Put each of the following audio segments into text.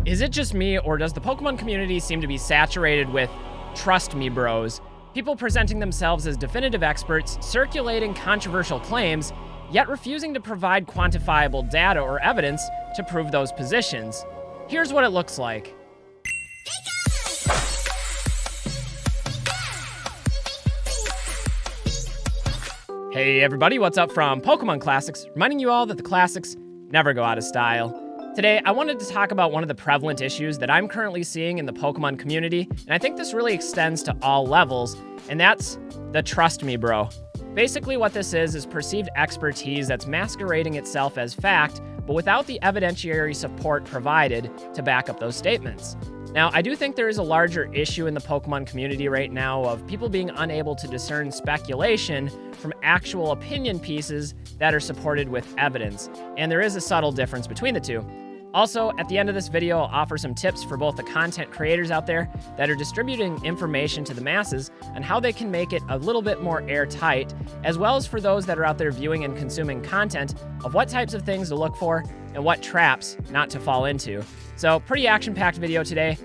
Is it just me, or does the Pokemon community seem to be saturated with trust me bros? People presenting themselves as definitive experts, circulating controversial claims, yet refusing to provide quantifiable data or evidence to prove those positions. Here's what it looks like. Hey everybody, what's up from Pokemon Classics? Reminding you all that the classics never go out of style. Today, I wanted to talk about one of the prevalent issues that I'm currently seeing in the Pokemon community, and I think this really extends to all levels, and that's the trust me bro. Basically what this is perceived expertise that's masquerading itself as fact, but without the evidentiary support provided to back up those statements. Now, I do think there is a larger issue in the Pokemon community right now of people being unable to discern speculation from actual opinion pieces that are supported with evidence, and there is a subtle difference between the two. Also, at the end of this video, I'll offer some tips for both the content creators out there that are distributing information to the masses on how they can make it a little bit more airtight, as well as for those that are out there viewing and consuming content of what types of things to look for and what traps not to fall into. So, pretty action-packed video today.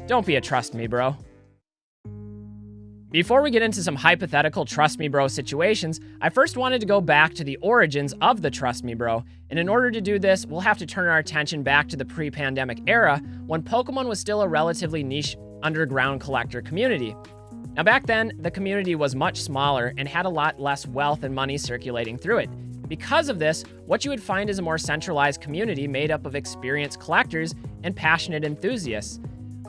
Don't be a trust me bro. Before we get into some hypothetical trust me bro situations, I first wanted to go back to the origins of the trust me bro, and in order to do this, we'll have to turn our attention back to the pre-pandemic era when Pokemon was still a relatively niche underground collector community. Now back then, the community was much smaller and had a lot less wealth and money circulating through it. Because of this, what you would find is a more centralized community made up of experienced collectors and passionate enthusiasts.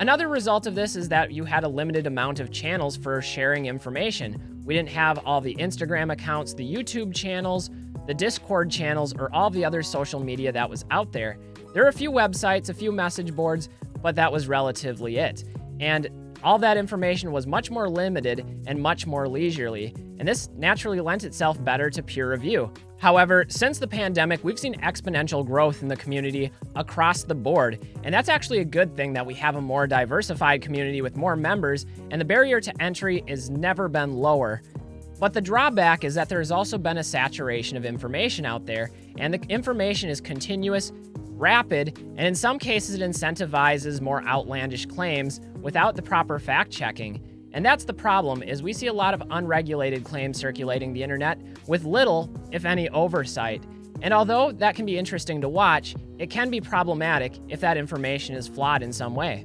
Another result of this is that you had a limited amount of channels for sharing information. We didn't have all the Instagram accounts, the YouTube channels, the Discord channels, or all the other social media that was out there. There are a few websites, a few message boards, but that was relatively it. And all that information was much more limited and much more leisurely, and this naturally lent itself better to peer review. However, since the pandemic, we've seen exponential growth in the community across the board, and that's actually a good thing that we have a more diversified community with more members, and the barrier to entry has never been lower. But the drawback is that there has also been a saturation of information out there, and the information is continuous, rapid, and in some cases it incentivizes more outlandish claims without the proper fact-checking. And that's the problem, is we see a lot of unregulated claims circulating the internet with little, if any, oversight. And although that can be interesting to watch, it can be problematic if that information is flawed in some way.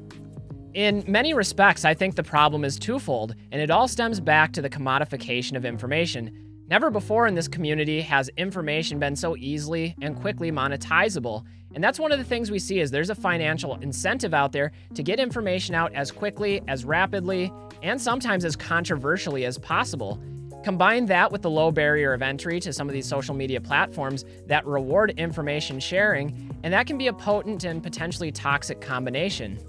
In many respects, I think the problem is twofold, and it all stems back to the commodification of information. Never before in this community has information been so easily and quickly monetizable. And that's one of the things we see is there's a financial incentive out there to get information out as quickly, as rapidly, and sometimes as controversially as possible. Combine that with the low barrier of entry to some of these social media platforms that reward information sharing, and that can be a potent and potentially toxic combination.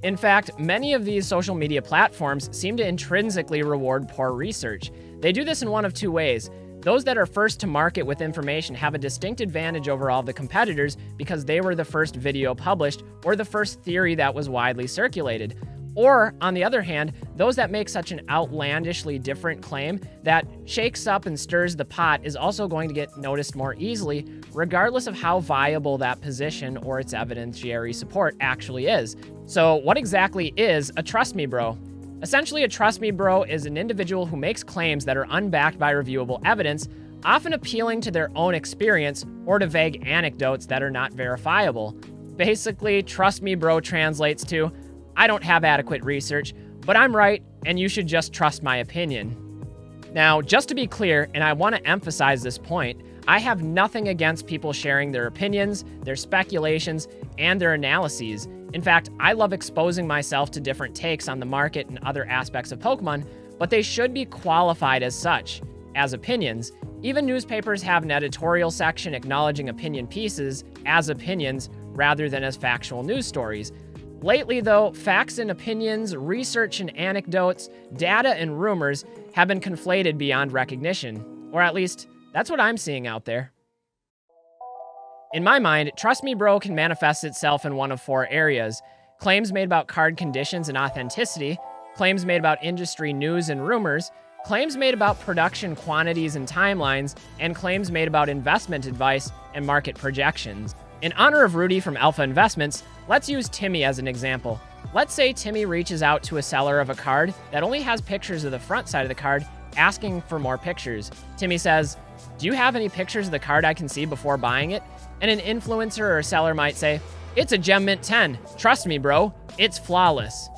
In fact, many of these social media platforms seem to intrinsically reward poor research. They do this in one of two ways. Those that are first to market with information have a distinct advantage over all the competitors because they were the first video published or the first theory that was widely circulated. Or, on the other hand, those that make such an outlandishly different claim that shakes up and stirs the pot is also going to get noticed more easily, regardless of how viable that position or its evidentiary support actually is. So, what exactly is a trust me bro? Essentially, a trust me bro is an individual who makes claims that are unbacked by reviewable evidence, often appealing to their own experience or to vague anecdotes that are not verifiable. Basically, trust me bro translates to, I don't have adequate research, but I'm right, and you should just trust my opinion. Now, just to be clear, and I want to emphasize this point, I have nothing against people sharing their opinions, their speculations, and their analyses. In fact, I love exposing myself to different takes on the market and other aspects of Pokemon, but they should be qualified as such, as opinions. Even newspapers have an editorial section acknowledging opinion pieces as opinions rather than as factual news stories. Lately, though, facts and opinions, research and anecdotes, data and rumors have been conflated beyond recognition. Or at least, that's what I'm seeing out there. In my mind, trust me bro can manifest itself in one of four areas. Claims made about card conditions and authenticity, claims made about industry news and rumors, claims made about production quantities and timelines, and claims made about investment advice and market projections. In honor of Rudy from Alpha Investments, let's use Timmy as an example. Let's say Timmy reaches out to a seller of a card that only has pictures of the front side of the card, asking for more pictures. Timmy says, "Do you have any pictures of the card I can see before buying it?" And an influencer or a seller might say, "It's a Gem Mint 10. Trust me, bro. It's flawless."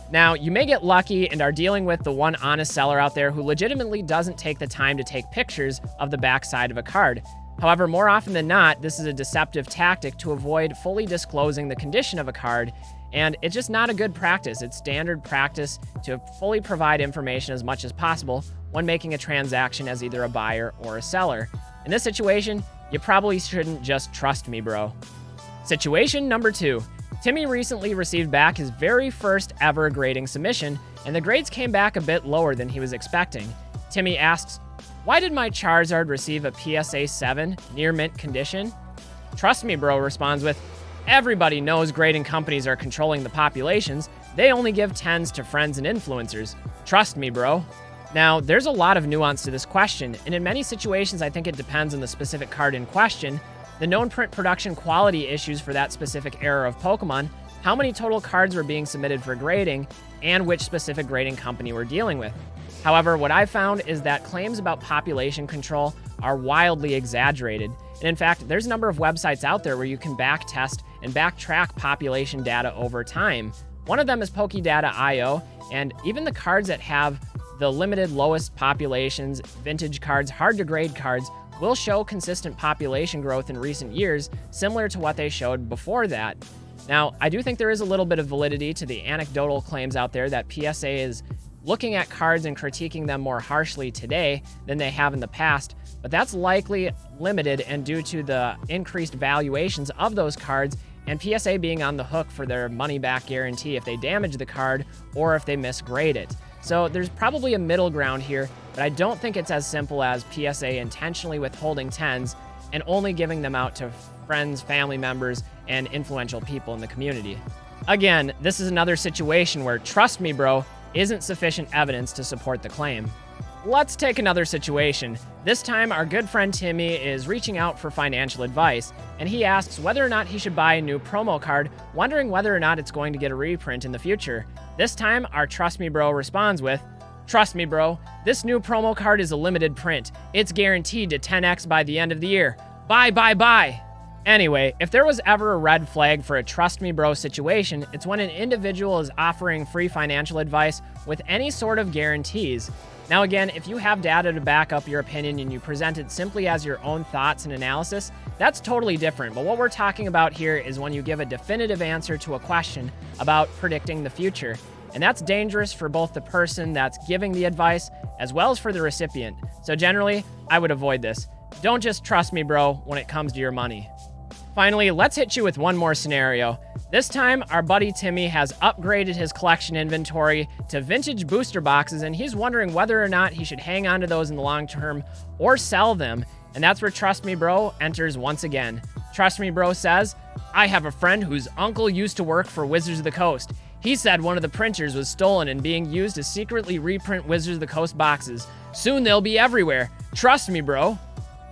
Now, you may get lucky and are dealing with the one honest seller out there who legitimately doesn't take the time to take pictures of the backside of a card. However, more often than not, this is a deceptive tactic to avoid fully disclosing the condition of a card, and it's just not a good practice. It's standard practice to fully provide information as much as possible when making a transaction as either a buyer or a seller. In this situation, you probably shouldn't just trust me, bro. Situation number 2. Timmy recently received back his very first ever grading submission, and the grades came back a bit lower than he was expecting. Timmy asks, "Why did my Charizard receive a PSA 7 near mint condition?" Trust me, bro responds with, "Everybody knows grading companies are controlling the populations. They only give 10s to friends and influencers. Trust me, bro." Now, there's a lot of nuance to this question, and in many situations I think it depends on the specific card in question, the known print production quality issues for that specific era of Pokemon, how many total cards were being submitted for grading, and which specific grading company we're dealing with. However, what I've found is that claims about population control are wildly exaggerated. And in fact, there's a number of websites out there where you can backtest and backtrack population data over time. One of them is Pokedata.io, and even the cards that have the limited lowest populations, vintage cards, hard to grade cards, will show consistent population growth in recent years, similar to what they showed before that. Now, I do think there is a little bit of validity to the anecdotal claims out there that PSA is looking at cards and critiquing them more harshly today than they have in the past, but that's likely limited and due to the increased valuations of those cards and PSA being on the hook for their money-back guarantee if they damage the card or if they misgrade it. So there's probably a middle ground here, but I don't think it's as simple as PSA intentionally withholding 10s and only giving them out to friends, family members, and influential people in the community. Again, this is another situation where trust me, bro, isn't sufficient evidence to support the claim. Let's take another situation. This time, our good friend Timmy is reaching out for financial advice, and he asks whether or not he should buy a new promo card, wondering whether or not it's going to get a reprint in the future. This time, our Trust Me Bro responds with, "Trust me, bro, this new promo card is a limited print. It's guaranteed to 10x by the end of the year. Buy, buy, buy." Anyway, if there was ever a red flag for a Trust Me Bro situation, it's when an individual is offering free financial advice with any sort of guarantees. Now again, if you have data to back up your opinion and you present it simply as your own thoughts and analysis, that's totally different. But what we're talking about here is when you give a definitive answer to a question about predicting the future. And that's dangerous for both the person that's giving the advice as well as for the recipient. So generally, I would avoid this. Don't just trust me, bro, when it comes to your money. Finally, let's hit you with one more scenario. This time, our buddy Timmy has upgraded his collection inventory to vintage booster boxes, and he's wondering whether or not he should hang on to those in the long term or sell them. And that's where Trust Me Bro enters once again. Trust Me Bro says, "I have a friend whose uncle used to work for Wizards of the Coast. He said one of the printers was stolen and being used to secretly reprint Wizards of the Coast boxes. Soon they'll be everywhere. Trust me, bro."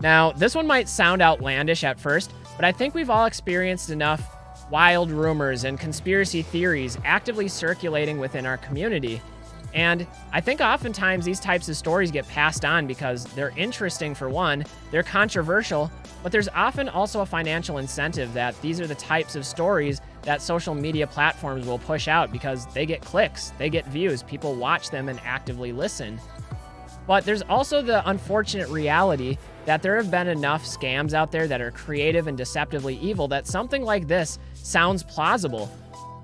Now, this one might sound outlandish at first, but I think we've all experienced enough wild rumors and conspiracy theories actively circulating within our community. And I think oftentimes these types of stories get passed on because they're interesting for one, they're controversial, but there's often also a financial incentive that these are the types of stories that social media platforms will push out because they get clicks, they get views, people watch them and actively listen. But there's also the unfortunate reality that there have been enough scams out there that are creative and deceptively evil that something like this sounds plausible.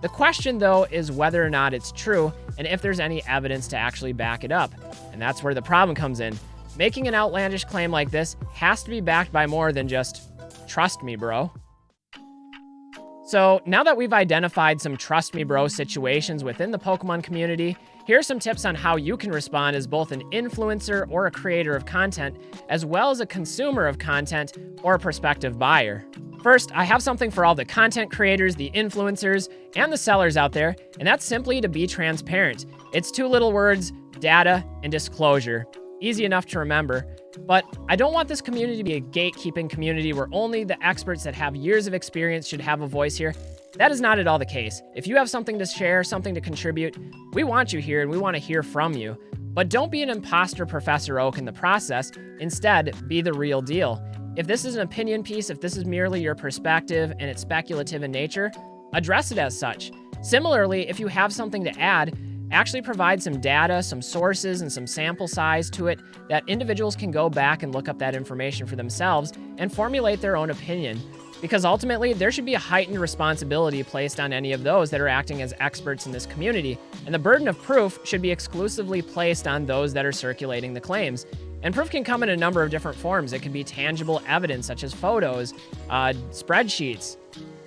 The question, though, is whether or not it's true and if there's any evidence to actually back it up. And that's where the problem comes in. Making an outlandish claim like this has to be backed by more than just, "Trust me, bro." So now that we've identified some Trust Me Bro situations within the Pokemon community, here are some tips on how you can respond as both an influencer or a creator of content, as well as a consumer of content or a prospective buyer. First, I have something for all the content creators, the influencers, and the sellers out there, and that's simply to be transparent. It's two little words, data and disclosure. Easy enough to remember. But I don't want this community to be a gatekeeping community where only the experts that have years of experience should have a voice here. That is not at all the case. If you have something to share, something to contribute, we want you here and we want to hear from you. But don't be an imposter Professor Oak in the process. Instead, be the real deal. If this is an opinion piece, if this is merely your perspective and it's speculative in nature, address it as such. Similarly, if you have something to add, actually provide some data, some sources, and some sample size to it that individuals can go back and look up that information for themselves and formulate their own opinion. Because ultimately, there should be a heightened responsibility placed on any of those that are acting as experts in this community, and the burden of proof should be exclusively placed on those that are circulating the claims. And proof can come in a number of different forms. It can be tangible evidence, such as photos, spreadsheets,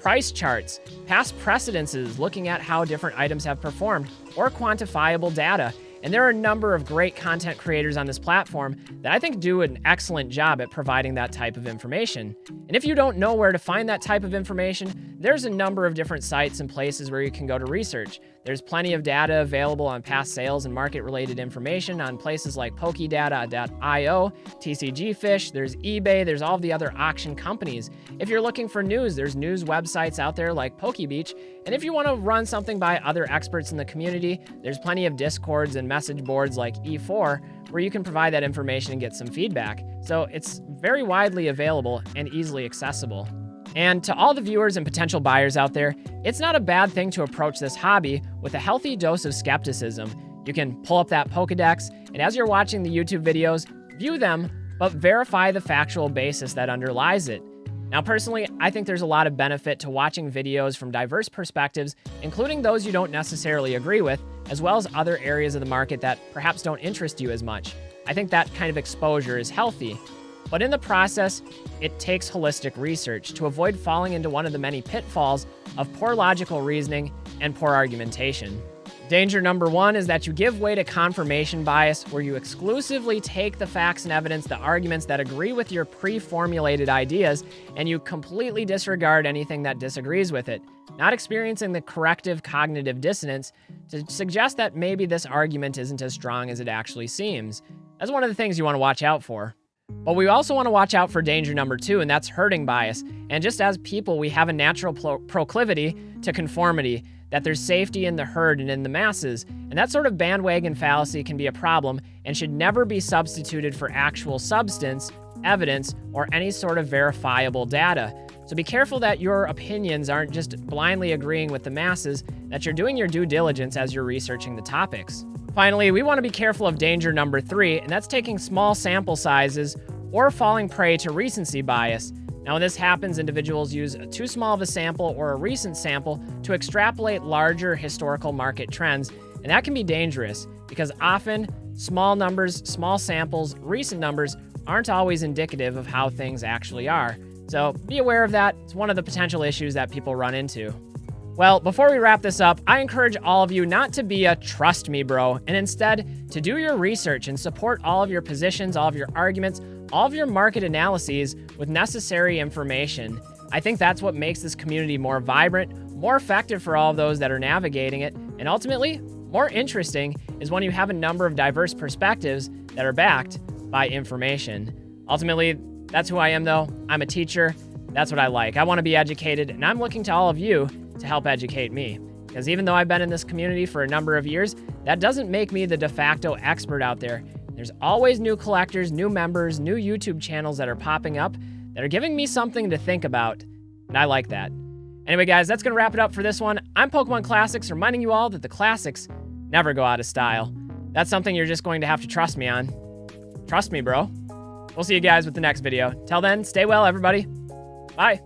price charts, past precedences, looking at how different items have performed, or quantifiable data. And there are a number of great content creators on this platform that I think do an excellent job at providing that type of information. And if you don't know where to find that type of information, there's a number of different sites and places where you can go to research. There's plenty of data available on past sales and market-related information on places like Pokedata.io, TCGfish, there's eBay, there's all of the other auction companies. If you're looking for news, there's news websites out there like PokeBeach. And if you want to run something by other experts in the community, there's plenty of Discords and message boards like E4 where you can provide that information and get some feedback. So it's very widely available and easily accessible. And to all the viewers and potential buyers out there, it's not a bad thing to approach this hobby with a healthy dose of skepticism. You can pull up that Pokedex, and as you're watching the YouTube videos, view them, but verify the factual basis that underlies it. Now, personally, I think there's a lot of benefit to watching videos from diverse perspectives, including those you don't necessarily agree with, as well as other areas of the market that perhaps don't interest you as much. I think that kind of exposure is healthy. But in the process, it takes holistic research to avoid falling into one of the many pitfalls of poor logical reasoning and poor argumentation. Danger number one is that you give way to confirmation bias, where you exclusively take the facts and evidence, the arguments that agree with your pre-formulated ideas, and you completely disregard anything that disagrees with it, not experiencing the corrective cognitive dissonance to suggest that maybe this argument isn't as strong as it actually seems. That's one of the things you want to watch out for. But we also want to watch out for danger number two, and that's herding bias. And just as people, we have a natural proclivity to conformity, that there's safety in the herd and in the masses. And that sort of bandwagon fallacy can be a problem and should never be substituted for actual substance, evidence, or any sort of verifiable data. So be careful that your opinions aren't just blindly agreeing with the masses, that you're doing your due diligence as you're researching the topics. Finally, we want to be careful of danger number three, and that's taking small sample sizes or falling prey to recency bias. Now, when this happens, individuals use too small of a sample or a recent sample to extrapolate larger historical market trends, and that can be dangerous because often small numbers, small samples, recent numbers aren't always indicative of how things actually are. So be aware of that. It's one of the potential issues that people run into. Well, before we wrap this up, I encourage all of you not to be a trust me bro, and instead to do your research and support all of your positions, all of your arguments, all of your market analyses with necessary information. I think that's what makes this community more vibrant, more effective for all of those that are navigating it, and ultimately, more interesting is when you have a number of diverse perspectives that are backed by information. Ultimately, that's who I am though. I'm a teacher. That's what I like. I want to be educated, and I'm looking to all of you to help educate me. Because even though I've been in this community for a number of years, that doesn't make me the de facto expert out there. There's always new collectors, new members, new YouTube channels that are popping up that are giving me something to think about, and I like that. Anyway, guys, that's going to wrap it up for this one. I'm Pokemon Classics, reminding you all that the classics never go out of style. That's something you're just going to have to trust me on. Trust me, bro. We'll see you guys with the next video. Till then, stay well, everybody. Bye.